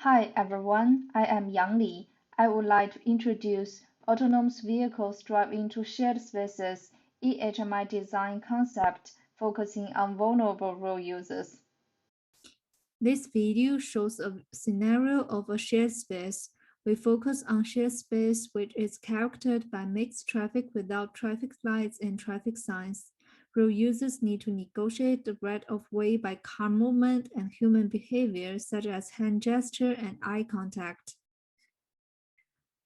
Hi everyone, I am Yang Li. I would like to introduce autonomous vehicles driving to shared spaces, eHMI design concept focusing on vulnerable road users. This video shows a scenario of a shared space. We focus on shared space, which is characterized by mixed traffic without traffic lights and traffic signs. Road users need to negotiate the right of way by car movement and human behavior, such as hand gesture and eye contact.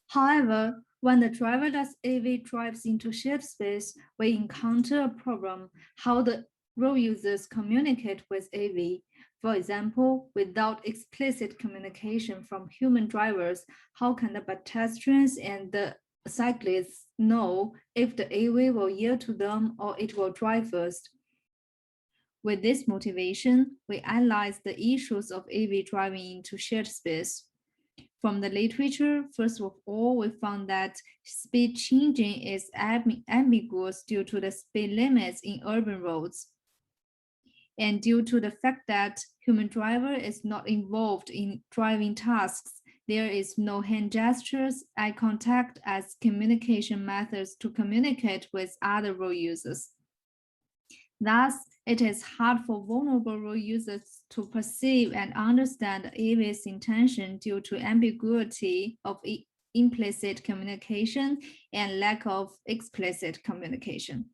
However, when the driverless AV drives into shared space, we encounter a problem: how the road users communicate with AV. For example, without explicit communication from human drivers, how can the pedestrians and the cyclists know if the AV will yield to them or it will drive first? With this motivation, we analyze the issues of AV driving into shared space. From the literature, first of all, we found that speed changing is ambiguous due to the speed limits in urban roads, and due to the fact that human driver is not involved in driving tasks. There is no hand gestures, eye contact as communication methods to communicate with other road users. Thus, it is hard for vulnerable road users to perceive and understand AV's intention due to ambiguity of implicit communication and lack of explicit communication.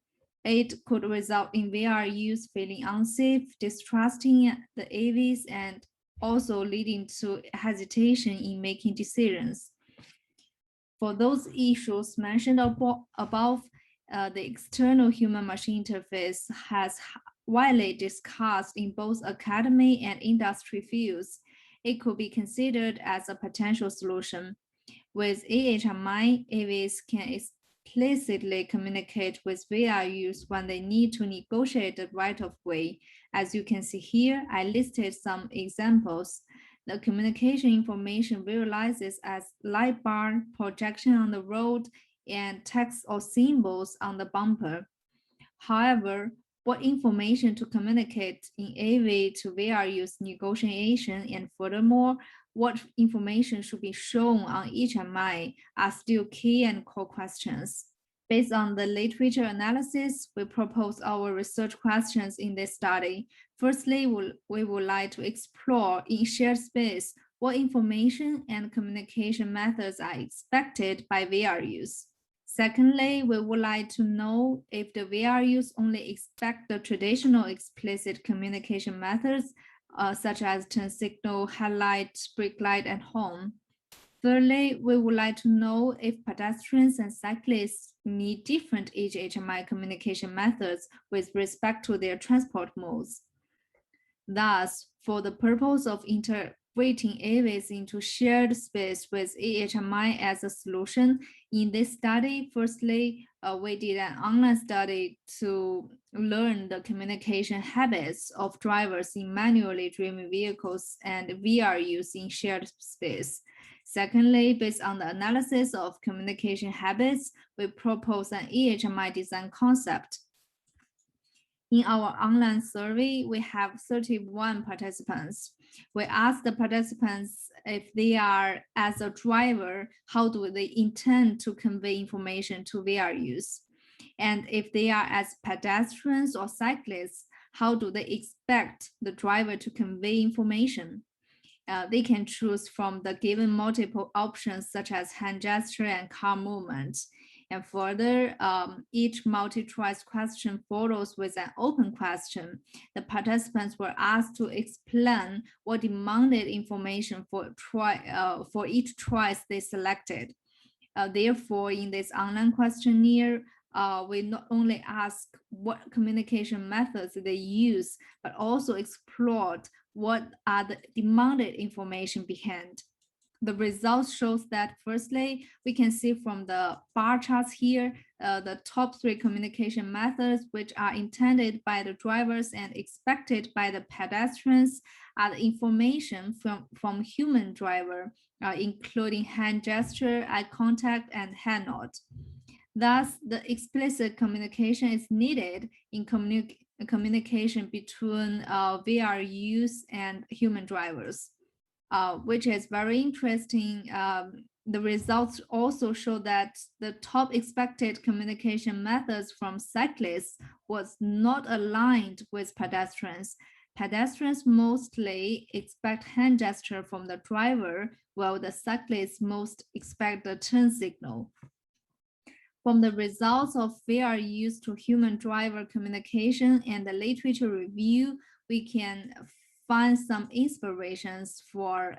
It could result in VRUs feeling unsafe, distrusting the AVs, and also leading to hesitation in making decisions. For those issues mentioned above, the external human-machine interface has widely discussed in both academy and industry fields. It could be considered as a potential solution. With eHMI, AVs can explicitly communicate with VRUs when they need to negotiate the right of way. As you can see here, I listed some examples. The communication information visualizes as light bar, projection on the road, and text or symbols on the bumper. However, what information to communicate in AV to VRUs negotiation, and furthermore, what information should be shown on eHMI are still key and core questions. Based on the literature analysis, we propose our research questions in this study. Firstly, we would like to explore in shared space what information and communication methods are expected by VRUs. Secondly, we would like to know if the VRUs only expect the traditional explicit communication methods, such as turn signal, headlight, brake light, and horn. Thirdly, we would like to know if pedestrians and cyclists need different eHMI communication methods with respect to their transport modes. Thus, for the purpose of integrating AVs into shared space with eHMI as a solution, in this study, firstly, we did an online study to learn the communication habits of drivers in manually driven vehicles and VRUs in shared space. Secondly, based on the analysis of communication habits, we propose an eHMI design concept. In our online survey, we have 31 participants. We asked the participants if they are, as a driver, how do they intend to convey information to VRUs? And if they are as pedestrians or cyclists, how do they expect the driver to convey information? They can choose from the given multiple options such as hand gesture and car movement. And further, each multi-choice question follows with an open question. The participants were asked to explain what demanded information for each choice they selected. Therefore, in this online questionnaire, we not only ask what communication methods they use, but also explored what are the demanded information behind. The results shows that firstly, we can see from the bar charts here, the top 3 communication methods which are intended by the drivers and expected by the pedestrians are the information from human driver, including hand gesture, eye contact, and head nod. Thus, the explicit communication is needed in communication between VRUs and human drivers. which is very interesting. The results also show that the top expected communication methods from cyclists was not aligned with pedestrians. Pedestrians mostly expect hand gesture from the driver, while the cyclists most expect the turn signal. From the results of VRUs to human driver communication and the literature review, we can find some inspirations for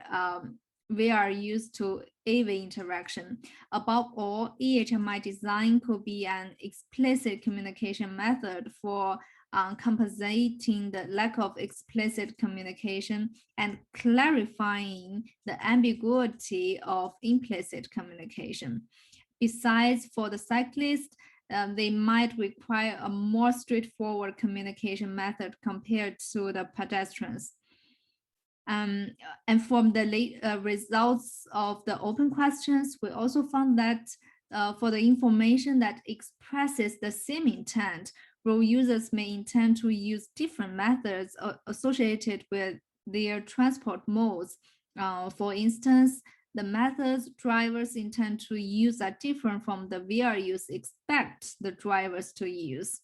VRUs to AV interaction. Above all, eHMI design could be an explicit communication method for compensating the lack of explicit communication and clarifying the ambiguity of implicit communication. Besides, for the cyclist, they might require a more straightforward communication method compared to the pedestrians. And from the results of the open questions, we also found that for the information that expresses the same intent, road users may intend to use different methods associated with their transport modes. For instance, the methods drivers intend to use are different from the VRUs expect the drivers to use.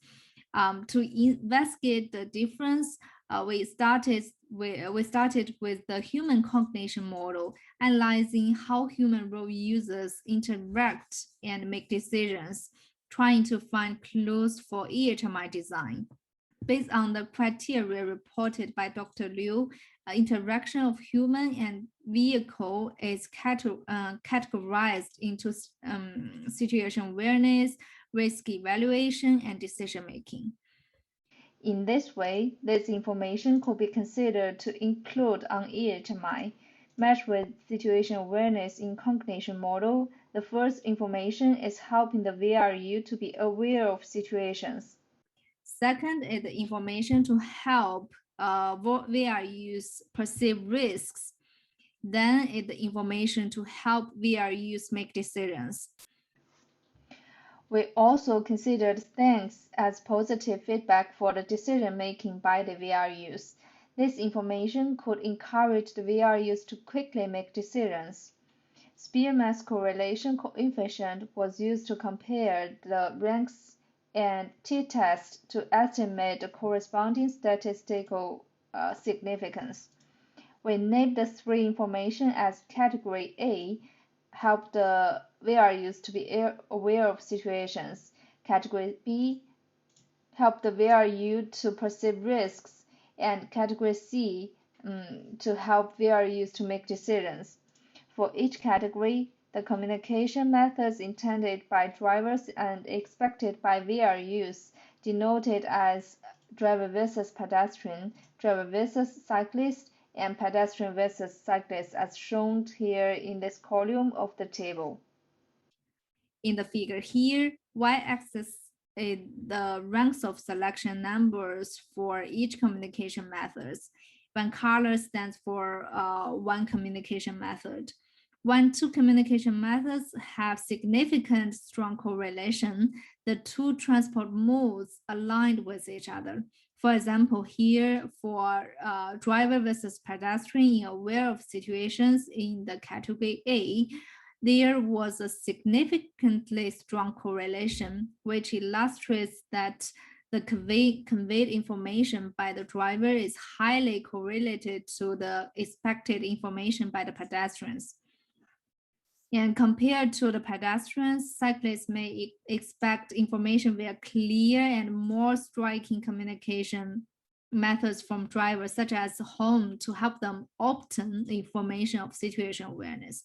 To investigate the difference, we started with the human cognition model, analyzing how human road users interact and make decisions, trying to find clues for eHMI design. Based on the criteria reported by Dr. Liu, interaction of human and vehicle is categorized into situation awareness, risk evaluation, and decision-making. In this way, this information could be considered to include on eHMI. Matched with situation awareness in cognition model, the first information is helping the VRU to be aware of situations. Second is the information to help VRUs perceive risks. Then is the information to help VRUs make decisions. We also considered thanks as positive feedback for the decision-making by the VRUs. This information could encourage the VRUs to quickly make decisions. Spearman's correlation coefficient was used to compare the ranks and t-test to estimate the corresponding statistical significance. We named the three information as category A, help the VRUs to be aware of situations. Category B, help the VRU to perceive risks. And category C, to help VRUs to make decisions. For each category, the communication methods intended by drivers and expected by VRUs, denoted as driver versus pedestrian, driver versus cyclist, and pedestrian versus cyclist, as shown here in this column of the table. In the figure here, y-axis is the ranks of selection numbers for each communication methods. When color stands for one communication method. When two communication methods have significant strong correlation, the two transport modes aligned with each other. For example, here for driver versus pedestrian aware of situations in the category A, there was a significantly strong correlation, which illustrates that the conveyed information by the driver is highly correlated to the expected information by the pedestrians. And compared to the pedestrians, cyclists may expect information via clear and more striking communication methods from drivers, such as home, to help them obtain information of situation awareness.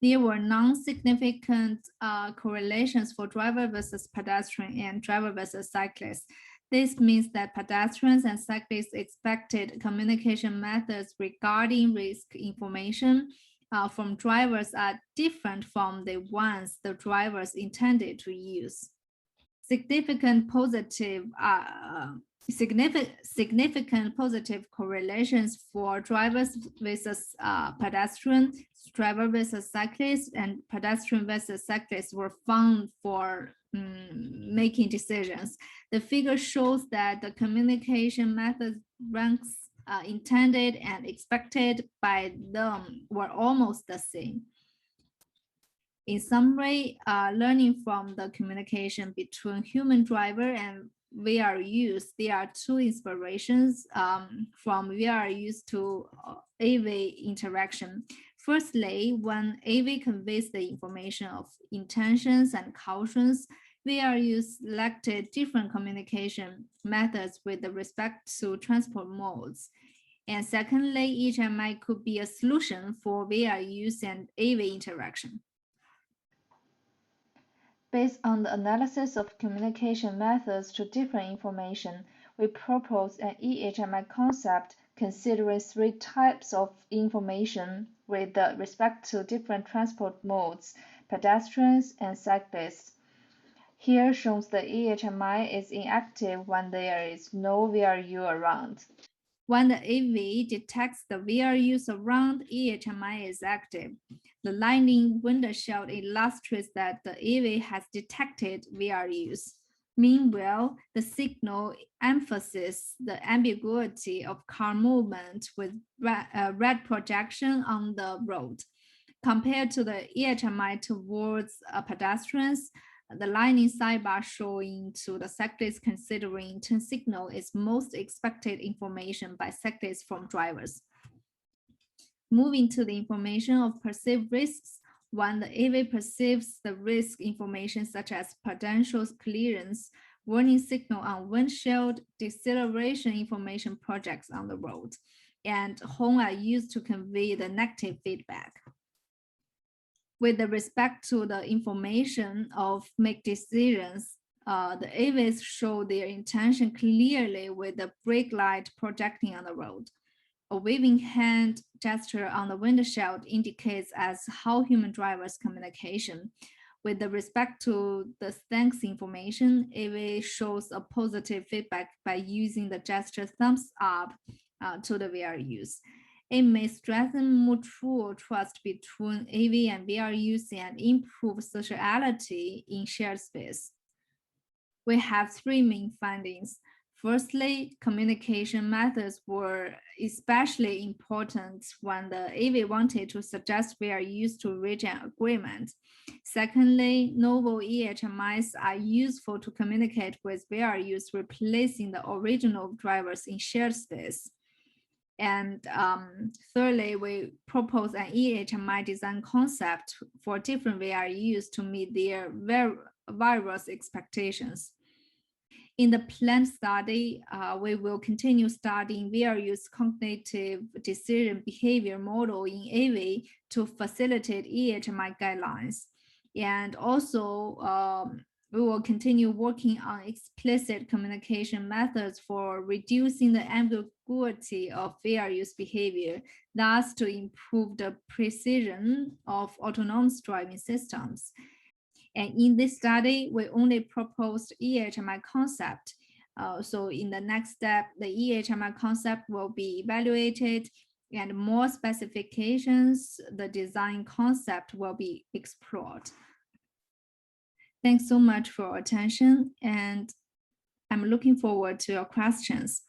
There were non-significant correlations for driver versus pedestrian and driver versus cyclist. This means that pedestrians and cyclists expected communication methods regarding risk information from drivers are different from the ones the drivers intended to use. Significant positive correlations for drivers versus pedestrian, driver versus cyclist, and pedestrian versus cyclist were found for making decisions. The figure shows that the communication method ranks intended and expected by them were almost the same. In summary, learning from the communication between human driver and VRUs, there are two inspirations from VRUs to AV interaction. Firstly, when AV conveys the information of intentions and cautions, VRUs selected different communication methods with respect to transport modes. And secondly, eHMI could be a solution for VRUs and AV interaction. Based on the analysis of communication methods to different information, we propose an eHMI concept considering three types of information with respect to different transport modes, pedestrians and cyclists. Here shows the eHMI is inactive when there is no VRU around. When the AV detects the VRUs around, eHMI is active. The lightning windshield illustrates that the AV has detected VRUs. Meanwhile, the signal emphasizes the ambiguity of car movement with red projection on the road. Compared to the eHMI towards pedestrians, the lightning sidebar showing to the cyclist considering turn signal is most expected information by cyclists from drivers. Moving to the information of perceived risks, when the AV perceives the risk information such as potential clearance, warning signal on windshield, deceleration information projects on the road, and horn are used to convey the negative feedback. With respect to the information of make decisions, the AVs show their intention clearly with the brake light projecting on the road. A waving hand gesture on the windshield indicates as how human drivers communication. With respect to the thanks information, AV shows a positive feedback by using the gesture thumbs up to the VRUs. It may strengthen mutual trust between AV and VRUs and improve sociality in shared space. We have three main findings. Firstly, communication methods were especially important when the AV wanted to suggest VRUs to reach an agreement. Secondly, novel eHMIs are useful to communicate with VRUs, replacing the original drivers in shared space. And thirdly, we propose an eHMI design concept for different VRUs to meet their various expectations. In the planned study, we will continue studying VRU's cognitive decision behavior model in AV to facilitate eHMI guidelines. And also, we will continue working on explicit communication methods for reducing the ambiguity of VRU's behavior, thus to improve the precision of autonomous driving systems. And in this study, we only proposed eHMI concept. So in the next step, the eHMI concept will be evaluated and more specifications, the design concept will be explored. Thanks so much for your attention, and I'm looking forward to your questions.